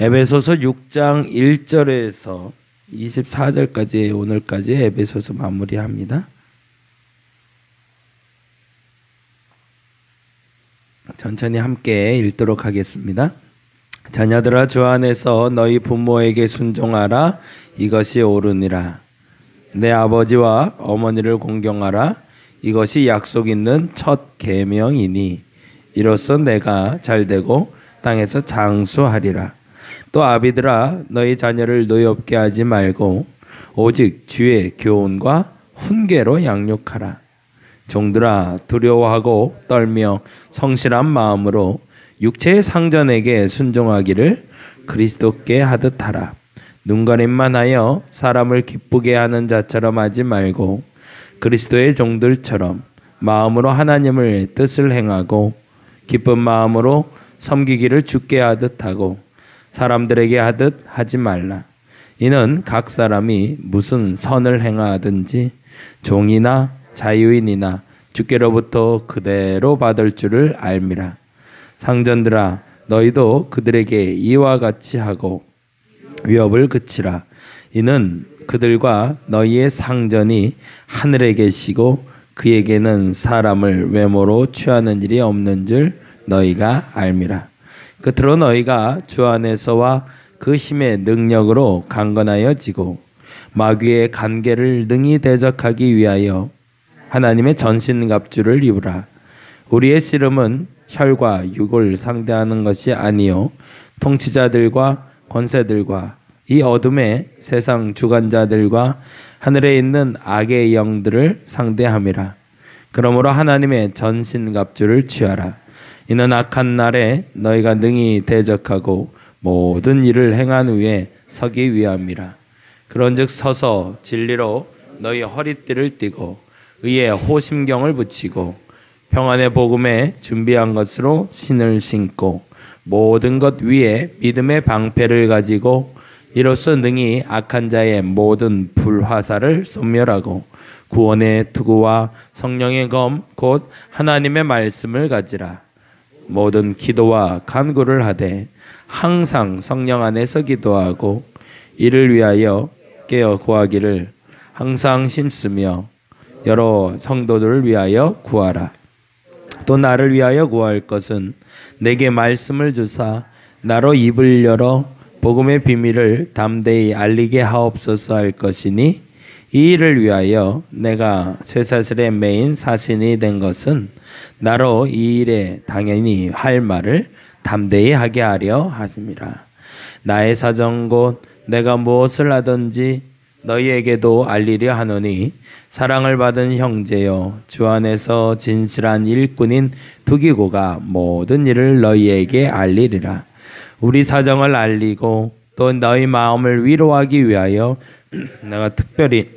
에베소서 6장 1절에서 24절까지 오늘까지 에베소서 마무리합니다. 천천히 함께 읽도록 하겠습니다. 자녀들아, 주 안에서 너희 부모에게 순종하라. 이것이 옳으니라. 내 아버지와 어머니를 공경하라. 이것이 약속 있는 첫 계명이니 이로써 내가 잘되고 땅에서 장수하리라. 또 아비들아, 너희 자녀를 노엽게 하지 말고 오직 주의 교훈과 훈계로 양육하라. 종들아, 두려워하고 떨며 성실한 마음으로 육체의 상전에게 순종하기를 그리스도께 하듯 하라. 눈가림만 하여 사람을 기쁘게 하는 자처럼 하지 말고 그리스도의 종들처럼 마음으로 하나님을 뜻을 행하고 기쁜 마음으로 섬기기를 주께 하듯 하고 사람들에게 하듯 하지 말라. 이는 각 사람이 무슨 선을 행하든지 종이나 자유인이나 주께로부터 그대로 받을 줄을 알미라. 상전들아, 너희도 그들에게 이와 같이 하고 위협을 그치라. 이는 그들과 너희의 상전이 하늘에 계시고 그에게는 사람을 외모로 취하는 일이 없는 줄 너희가 알미라. 끝으로 너희가 주 안에서와 그 힘의 능력으로 강건하여 지고 마귀의 간계를 능히 대적하기 위하여 하나님의 전신갑주를 입으라. 우리의 씨름은 혈과 육을 상대하는 것이 아니요 통치자들과 권세들과 이 어둠의 세상 주관자들과 하늘에 있는 악의 영들을 상대함이라. 그러므로 하나님의 전신갑주를 취하라. 이는 악한 날에 너희가 능히 대적하고 모든 일을 행한 후에 서기 위함이라. 그런즉 서서 진리로 너희 허리띠를 띠고 의의 호심경을 붙이고 평안의 복음에 준비한 것으로 신을 신고 모든 것 위에 믿음의 방패를 가지고 이로써 능히 악한 자의 모든 불화살을 소멸하고 구원의 투구와 성령의 검 곧 하나님의 말씀을 가지라. 모든 기도와 간구를 하되 항상 성령 안에서 기도하고 이를 위하여 깨어 구하기를 항상 힘쓰며 여러 성도들을 위하여 구하라. 또 나를 위하여 구할 것은 내게 말씀을 주사 나로 입을 열어 복음의 비밀을 담대히 알리게 하옵소서 할 것이니 이 일을 위하여 내가 쇠사슬에 매인 사신이 된 것은 나로 이 일에 당연히 할 말을 담대히 하게 하려 하심이라. 나의 사정 곧 내가 무엇을 하든지 너희에게도 알리려 하노니 사랑을 받은 형제여, 주 안에서 진실한 일꾼인 두기고가 모든 일을 너희에게 알리리라. 우리 사정을 알리고 또 너희 마음을 위로하기 위하여 내가 특별히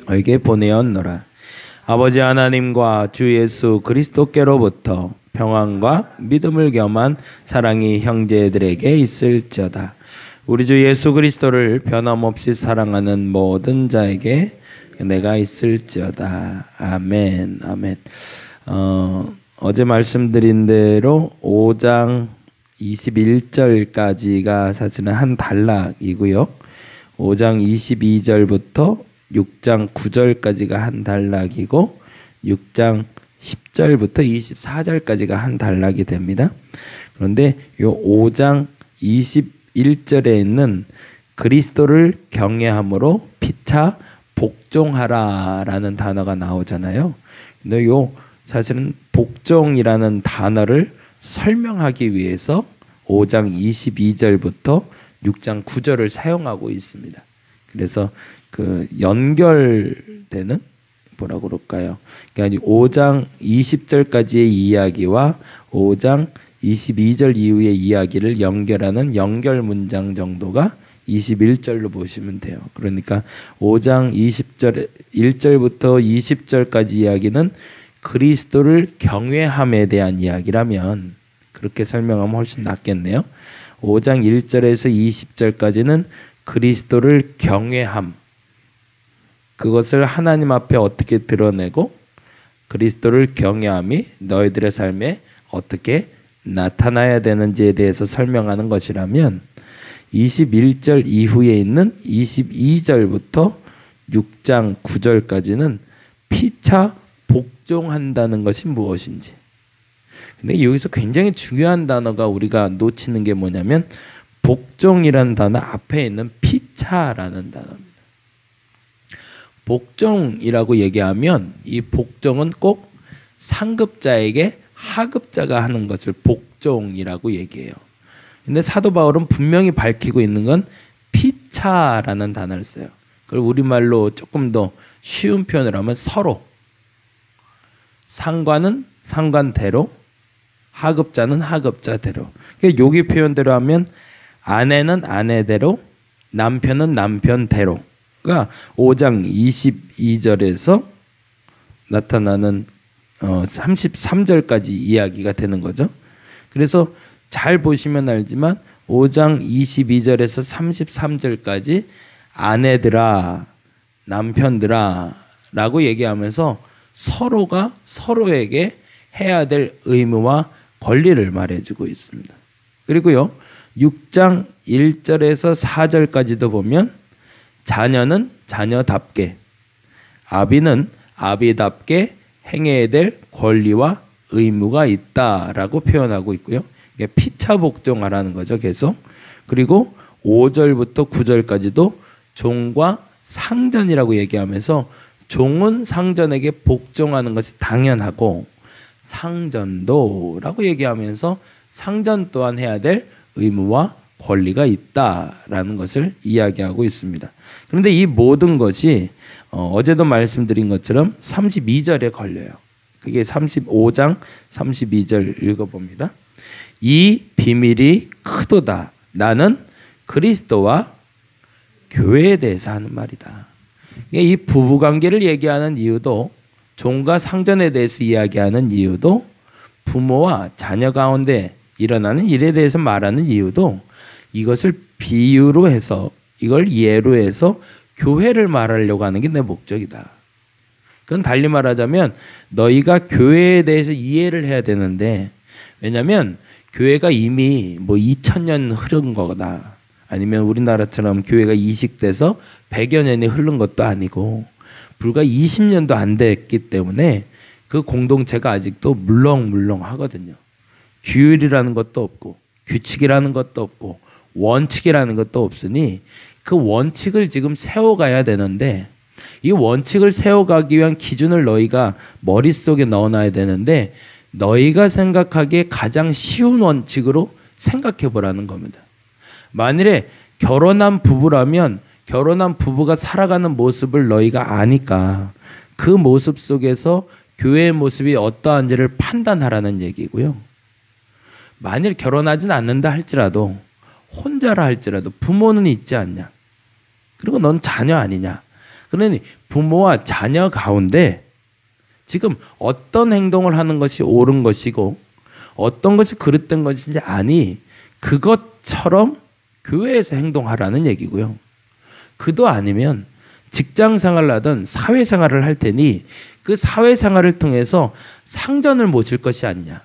너에게 보내었노라. 아버지 하나님과 주 예수 그리스도께로부터 평안과 믿음을 겸한 사랑이 형제들에게 있을지어다. 우리 주 예수 그리스도를 변함없이 사랑하는 모든 자에게 내가 있을지어다. 아멘. 아멘. 어제 말씀드린 대로 5장 21절까지가 사실은 한 단락이고요. 5장 22절부터 6장 9절까지가 한 단락이고 6장 10절부터 24절까지가 한 단락이 됩니다. 그런데 요 5장 21절에 있는 그리스도를 경외함으로 피차 복종하라라는 단어가 나오잖아요. 근데 요 사실은 복종이라는 단어를 설명하기 위해서 5장 22절부터 6장 9절을 사용하고 있습니다. 그래서 그 연결되는 뭐라고 그럴까요? 그러니까 5장 20절까지의 이야기와 5장 22절 이후의 이야기를 연결하는 연결 문장 정도가 21절로 보시면 돼요. 그러니까 5장 20절 1절부터 20절까지 이야기는 그리스도를 경외함에 대한 이야기라면 그렇게 설명하면 훨씬 낫겠네요. 5장 1절에서 20절까지는 그리스도를 경외함, 그것을 하나님 앞에 어떻게 드러내고 그리스도를 경외함이 너희들의 삶에 어떻게 나타나야 되는지에 대해서 설명하는 것이라면 21절 이후에 있는 22절부터 6장 9절까지는 피차 복종한다는 것이 무엇인지. 근데 여기서 굉장히 중요한 단어가 우리가 놓치는 게 뭐냐면 복종이라는 단어 앞에 있는 피차라는 단어입니다. 복종이라고 얘기하면 이 복종은 꼭 상급자에게 하급자가 하는 것을 복종이라고 얘기해요. 근데 사도 바울은 분명히 밝히고 있는 건 피차라는 단어를 써요. 그걸 우리말로 조금 더 쉬운 표현을 하면 서로, 상관은 상관대로, 하급자는 하급자대로. 그러니까 여기 표현대로 하면 아내는 아내대로, 남편은 남편대로. 그러니까 5장 22절에서 나타나는 33절까지 이야기가 되는 거죠. 그래서 잘 보시면 알지만 5장 22절에서 33절까지 아내들아, 남편들아 라고 얘기하면서 서로가 서로에게 해야 될 의무와 권리를 말해주고 있습니다. 그리고요 6장 1절에서 4절까지도 보면 자녀는 자녀답게, 아비는 아비답게 행해야 될 권리와 의무가 있다라고 표현하고 있고요. 이게 피차 복종하라는 거죠, 계속. 그리고 5절부터 9절까지도 종과 상전이라고 얘기하면서 종은 상전에게 복종하는 것이 당연하고 상전도라고 얘기하면서 상전 또한 해야 될 의무와 권리가 있다라는 것을 이야기하고 있습니다. 그런데 이 모든 것이 어제도 말씀드린 것처럼 32절에 걸려요. 그게 35장 32절 읽어봅니다. 이 비밀이 크도다. 나는 그리스도와 교회에 대해서 하는 말이다. 이 부부관계를 얘기하는 이유도, 종과 상전에 대해서 이야기하는 이유도, 부모와 자녀 가운데 일어나는 일에 대해서 말하는 이유도 이것을 비유로 해서, 이걸 예로 해서 교회를 말하려고 하는 게 내 목적이다. 그건 달리 말하자면 너희가 교회에 대해서 이해를 해야 되는데, 왜냐하면 교회가 이미 2000년 흐른 거다. 아니면 우리나라처럼 교회가 이식돼서 100여 년이 흐른 것도 아니고 불과 20년도 안 됐기 때문에 그 공동체가 아직도 물렁물렁하거든요. 규율이라는 것도 없고 규칙이라는 것도 없고 원칙이라는 것도 없으니 그 원칙을 지금 세워가야 되는데, 이 원칙을 세워가기 위한 기준을 너희가 머릿속에 넣어놔야 되는데 너희가 생각하기에 가장 쉬운 원칙으로 생각해 보라는 겁니다. 만일에 결혼한 부부라면 결혼한 부부가 살아가는 모습을 너희가 아니까 그 모습 속에서 교회의 모습이 어떠한지를 판단하라는 얘기고요. 만일 결혼하진 않는다 할지라도, 혼자라 할지라도 부모는 있지 않냐? 그리고 넌 자녀 아니냐? 그러니 부모와 자녀 가운데 지금 어떤 행동을 하는 것이 옳은 것이고 어떤 것이 그릇된 것인지 아니, 그것처럼 교회에서 행동하라는 얘기고요. 그도 아니면 직장 생활을 하든 사회 생활을 할 테니 그 사회 생활을 통해서 상전을 모실 것이 아니냐.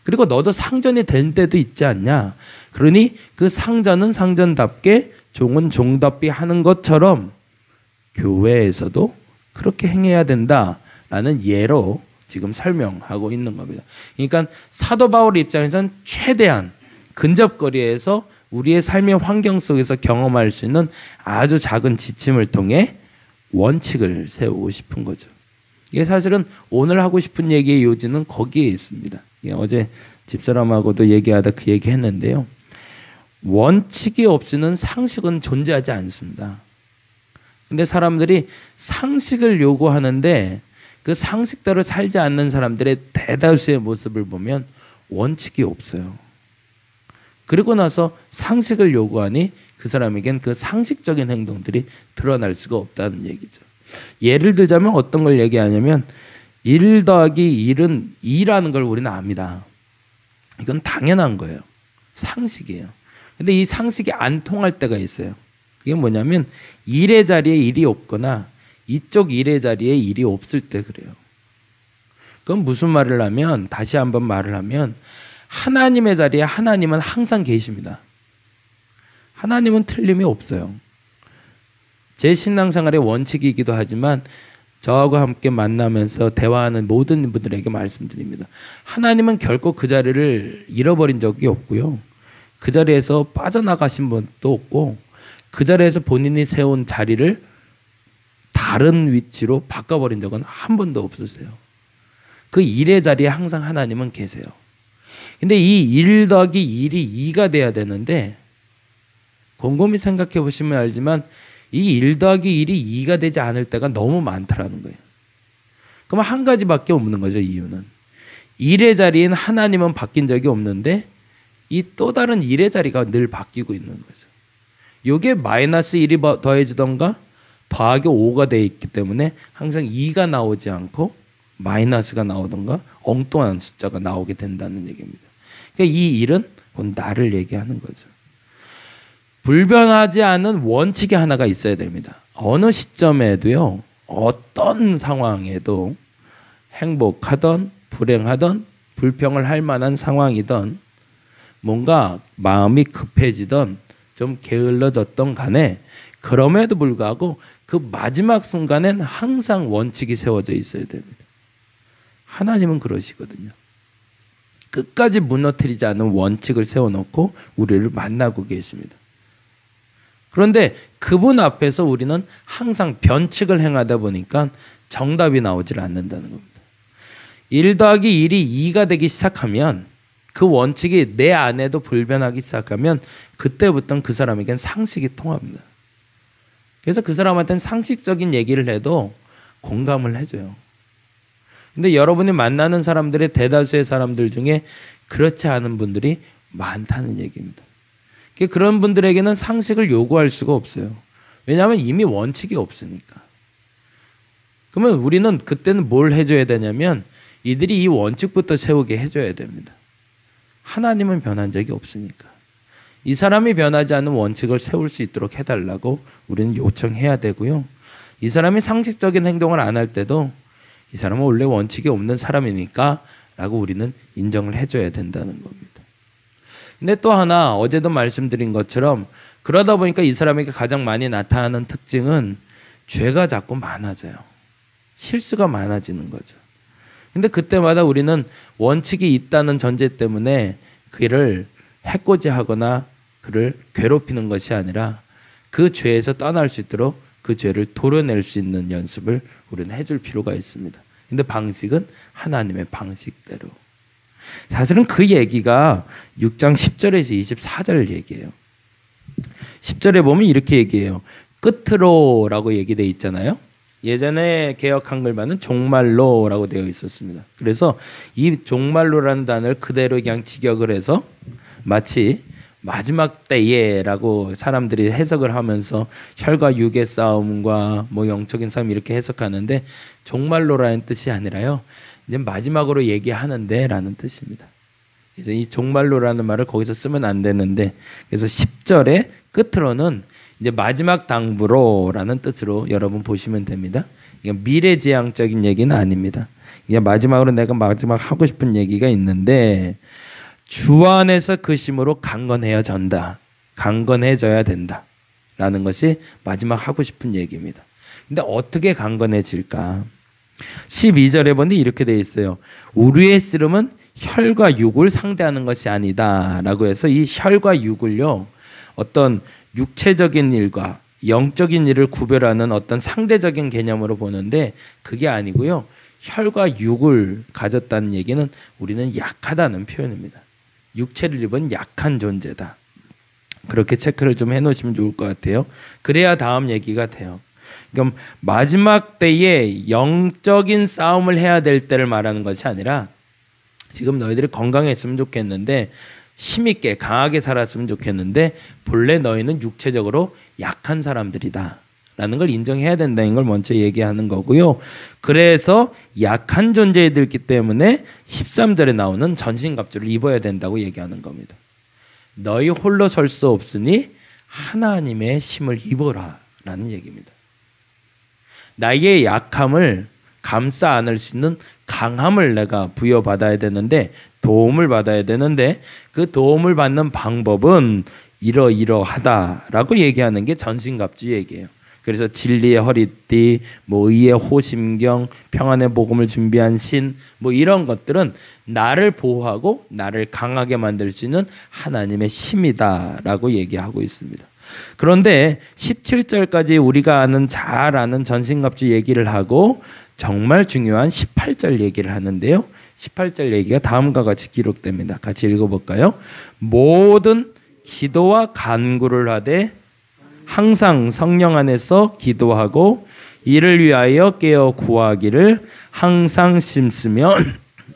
그리고 너도 상전이 된 때도 있지 않냐. 그러니 그 상전은 상전답게, 종은 종답게 하는 것처럼 교회에서도 그렇게 행해야 된다라는 예로 지금 설명하고 있는 겁니다. 그러니까 사도 바울 입장에서는 최대한 근접거리에서 우리의 삶의 환경 속에서 경험할 수 있는 아주 작은 지침을 통해 원칙을 세우고 싶은 거죠. 이게 사실은 오늘 하고 싶은 얘기의 요지는 거기에 있습니다. 어제 집사람하고도 얘기하다 그 얘기 했는데요. 원칙이 없이는 상식은 존재하지 않습니다. 근데 사람들이 상식을 요구하는데 그 상식대로 살지 않는 사람들의 대다수의 모습을 보면 원칙이 없어요. 그리고 나서 상식을 요구하니 그 사람에겐 그 상식적인 행동들이 드러날 수가 없다는 얘기죠. 예를 들자면 어떤 걸 얘기하냐면 1 더하기 1은 2라는 걸 우리는 압니다. 이건 당연한 거예요. 상식이에요. 근데 이 상식이 안 통할 때가 있어요. 그게 뭐냐면 1의 자리에 1이 없거나 이쪽 1의 자리에 1이 없을 때 그래요. 그건 무슨 말을 하면, 다시 한번 말을 하면 하나님의 자리에 하나님은 항상 계십니다. 하나님은 틀림이 없어요. 제 신앙생활의 원칙이기도 하지만 저하고 함께 만나면서 대화하는 모든 분들에게 말씀드립니다. 하나님은 결코 그 자리를 잃어버린 적이 없고요. 그 자리에서 빠져나가신 분도 없고 그 자리에서 본인이 세운 자리를 다른 위치로 바꿔버린 적은 한 번도 없으세요. 그 일의 자리에 항상 하나님은 계세요. 근데 이 1 더하기 1이 2가 돼야 되는데 곰곰이 생각해 보시면 알지만 이 1 더하기 1이 2가 되지 않을 때가 너무 많다라는 거예요. 그럼 한 가지밖에 없는 거죠. 이유는 1의 자리인 하나님은 바뀐 적이 없는데 이 또 다른 1의 자리가 늘 바뀌고 있는 거죠. 이게 마이너스 1이 더해지던가 더하기 5가 돼 있기 때문에 항상 2가 나오지 않고 마이너스가 나오던가 엉뚱한 숫자가 나오게 된다는 얘기입니다. 그러니까 이 일은 곧 나를 얘기하는 거죠. 불변하지 않은 원칙이 하나가 있어야 됩니다. 어느 시점에도요, 어떤 상황에도 행복하던 불행하던 불평을 할 만한 상황이던 뭔가 마음이 급해지던 좀 게을러졌던 간에 그럼에도 불구하고 그 마지막 순간엔 항상 원칙이 세워져 있어야 됩니다. 하나님은 그러시거든요. 끝까지 무너뜨리지 않은 원칙을 세워놓고 우리를 만나고 계십니다. 그런데 그분 앞에서 우리는 항상 변칙을 행하다 보니까 정답이 나오질 않는다는 겁니다. 1 더하기 1이 2가 되기 시작하면 그 원칙이 내 안에도 불변하기 시작하면 그때부터는 그 사람에겐 상식이 통합니다. 그래서 그 사람한테는 상식적인 얘기를 해도 공감을 해줘요. 근데 여러분이 만나는 사람들의 대다수의 사람들 중에 그렇지 않은 분들이 많다는 얘기입니다. 그런 분들에게는 상식을 요구할 수가 없어요. 왜냐하면 이미 원칙이 없으니까. 그러면 우리는 그때는 뭘 해줘야 되냐면 이들이 이 원칙부터 세우게 해줘야 됩니다. 하나님은 변한 적이 없으니까. 이 사람이 변하지 않는 원칙을 세울 수 있도록 해달라고 우리는 요청해야 되고요. 이 사람이 상식적인 행동을 안 할 때도 이 사람은 원래 원칙이 없는 사람이니까 라고 우리는 인정을 해줘야 된다는 겁니다. 근데 또 하나 어제도 말씀드린 것처럼 그러다 보니까 이 사람에게 가장 많이 나타나는 특징은 죄가 자꾸 많아져요. 실수가 많아지는 거죠. 근데 그때마다 우리는 원칙이 있다는 전제 때문에 그를 해코지하거나 그를 괴롭히는 것이 아니라 그 죄에서 떠날 수 있도록 그 죄를 도려낼 수 있는 연습을 우리는 해줄 필요가 있습니다. 근데 방식은 하나님의 방식대로. 사실은 그 얘기가 6장 10절에서 24절 얘기예요. 10절에 보면 이렇게 얘기해요. 끝으로라고 얘기되어 있잖아요. 예전에 개역 한글반은 종말로라고 되어 있었습니다. 그래서 이 종말로라는 단어를 그대로 그냥 직역을 해서 마치 마지막 때에라고 사람들이 해석을 하면서 혈과 육의 싸움과 뭐 영적인 싸움 이렇게 해석하는데 종말로라는 뜻이 아니라요. 이제 마지막으로 얘기하는데라는 뜻입니다. 그래서 이 종말로라는 말을 거기서 쓰면 안 되는데 그래서 10절의 끝으로는 이제 마지막 당부로라는 뜻으로 여러분 보시면 됩니다. 이게 미래지향적인 얘기는 아닙니다. 이게 마지막으로 내가 마지막 하고 싶은 얘기가 있는데 주 안에서 그 심으로 강건해져야 된다 라는 것이 마지막 하고 싶은 얘기입니다. 근데 어떻게 강건해질까? 12절에 보니 이렇게 되어 있어요. 우리의 씨름은 혈과 육을 상대하는 것이 아니다 라고 해서 이 혈과 육을요 어떤 육체적인 일과 영적인 일을 구별하는 어떤 상대적인 개념으로 보는데 그게 아니고요. 혈과 육을 가졌다는 얘기는 우리는 약하다는 표현입니다. 육체를 입은 약한 존재다. 그렇게 체크를 좀 해놓으시면 좋을 것 같아요. 그래야 다음 얘기가 돼요. 그럼 마지막 때에 영적인 싸움을 해야 될 때를 말하는 것이 아니라 지금 너희들이 건강했으면 좋겠는데 힘있게 강하게 살았으면 좋겠는데 본래 너희는 육체적으로 약한 사람들이다 라는 걸 인정해야 된다는 걸 먼저 얘기하는 거고요. 그래서 약한 존재들이기 때문에 13절에 나오는 전신갑주를 입어야 된다고 얘기하는 겁니다. 너희 홀로 설 수 없으니 하나님의 힘을 입어라 라는 얘기입니다. 나의 약함을 감싸 안을 수 있는 강함을 내가 부여받아야 되는데 도움을 받아야 되는데 그 도움을 받는 방법은 이러이러하다라고 얘기하는 게 전신갑주 얘기예요. 그래서 진리의 허리띠, 뭐 의의 호심경, 평안의 복음을 준비한 신, 뭐 이런 것들은 나를 보호하고 나를 강하게 만들 수 있는 하나님의 힘이다라고 얘기하고 있습니다. 그런데 17절까지 우리가 잘 아는 전신갑주 얘기를 하고 정말 중요한 18절 얘기를 하는데요. 18절 얘기가 다음과 같이 기록됩니다. 같이 읽어볼까요? 모든 기도와 간구를 하되 항상 성령 안에서 기도하고 이를 위하여 깨어 구하기를 항상 심쓰며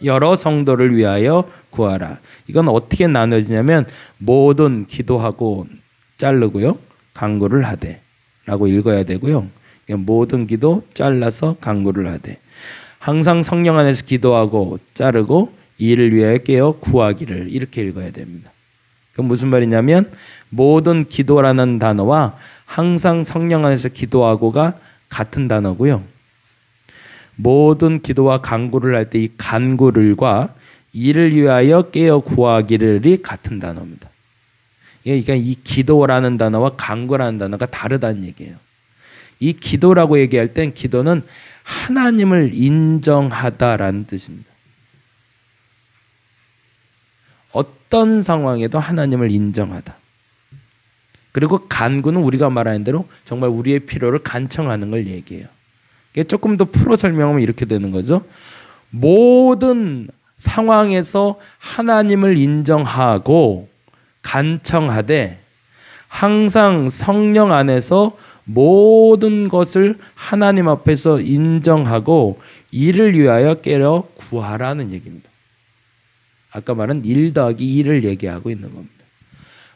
여러 성도를 위하여 구하라. 이건 어떻게 나눠지냐면 모든 기도하고 자르고요. 간구를 하되 라고 읽어야 되고요. 모든 기도 잘라서 간구를 하되 항상 성령 안에서 기도하고 자르고 이를 위하여 깨어 구하기를 이렇게 읽어야 됩니다. 그럼 무슨 말이냐면 모든 기도라는 단어와 항상 성령 안에서 기도하고가 같은 단어고요. 모든 기도와 간구를 할 때 이 간구를과 이를 위하여 깨어 구하기를이 같은 단어입니다. 그러니까 이 기도라는 단어와 간구라는 단어가 다르다는 얘기예요. 이 기도라고 얘기할 땐 기도는 하나님을 인정하다라는 뜻입니다. 어떤 상황에도 하나님을 인정하다. 그리고 간구는 우리가 말하는 대로 정말 우리의 필요를 간청하는 걸 얘기해요. 조금 더 풀어 설명하면 이렇게 되는 거죠. 모든 상황에서 하나님을 인정하고 간청하되 항상 성령 안에서 모든 것을 하나님 앞에서 인정하고 이를 위하여 깨어 구하라는 얘기입니다. 아까 말한 1 더하기 2를 얘기하고 있는 겁니다.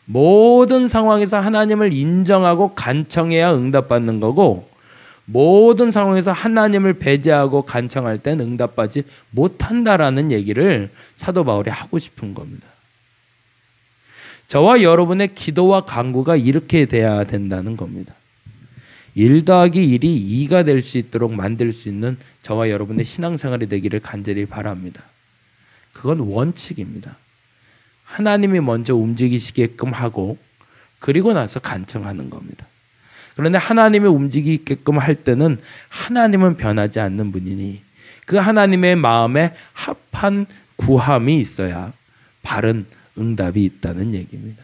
모든 상황에서 하나님을 인정하고 간청해야 응답받는 거고 모든 상황에서 하나님을 배제하고 간청할 땐 응답받지 못한다라는 얘기를 사도 바울이 하고 싶은 겁니다. 저와 여러분의 기도와 간구가 이렇게 돼야 된다는 겁니다. 1 더하기 1이 2가 될 수 있도록 만들 수 있는 저와 여러분의 신앙생활이 되기를 간절히 바랍니다. 그건 원칙입니다. 하나님이 먼저 움직이시게끔 하고 그리고 나서 간청하는 겁니다. 그런데 하나님이 움직이게끔 할 때는 하나님은 변하지 않는 분이니 그 하나님의 마음에 합한 구함이 있어야 바른 응답이 있다는 얘기입니다.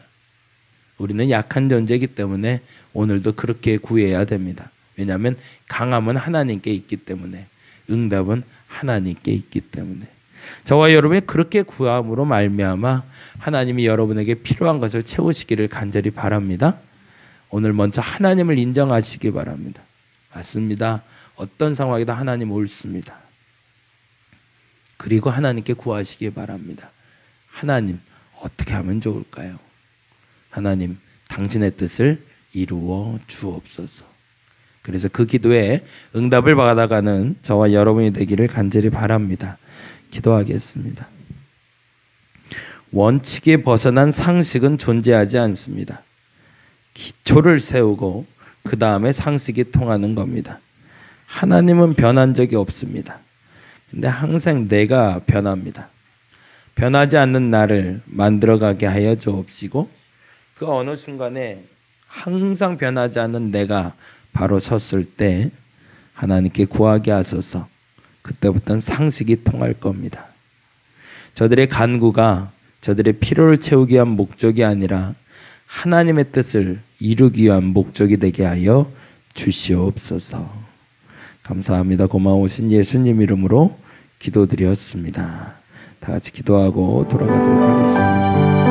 우리는 약한 존재이기 때문에 오늘도 그렇게 구해야 됩니다. 왜냐하면 강함은 하나님께 있기 때문에 응답은 하나님께 있기 때문에 저와 여러분이 그렇게 구함으로 말미암아 하나님이 여러분에게 필요한 것을 채우시기를 간절히 바랍니다. 오늘 먼저 하나님을 인정하시기 바랍니다. 맞습니다. 어떤 상황에도 하나님 옳습니다. 그리고 하나님께 구하시기 바랍니다. 하나님 어떻게 하면 좋을까요? 하나님 당신의 뜻을 이루어 주옵소서. 그래서 그 기도에 응답을 받아가는 저와 여러분이 되기를 간절히 바랍니다. 기도하겠습니다. 원칙에 벗어난 상식은 존재하지 않습니다. 기초를 세우고 그 다음에 상식이 통하는 겁니다. 하나님은 변한 적이 없습니다. 근데 항상 내가 변합니다. 변하지 않는 나를 만들어가게 하여 주옵시고 그 어느 순간에 항상 변하지 않는 내가 바로 섰을 때 하나님께 구하게 하소서. 그때부터는 상식이 통할 겁니다. 저들의 간구가 저들의 필요를 채우기 위한 목적이 아니라 하나님의 뜻을 이루기 위한 목적이 되게 하여 주시옵소서. 감사합니다. 고마우신 예수님 이름으로 기도드렸습니다. 다 같이 기도하고 돌아가도록 하겠습니다.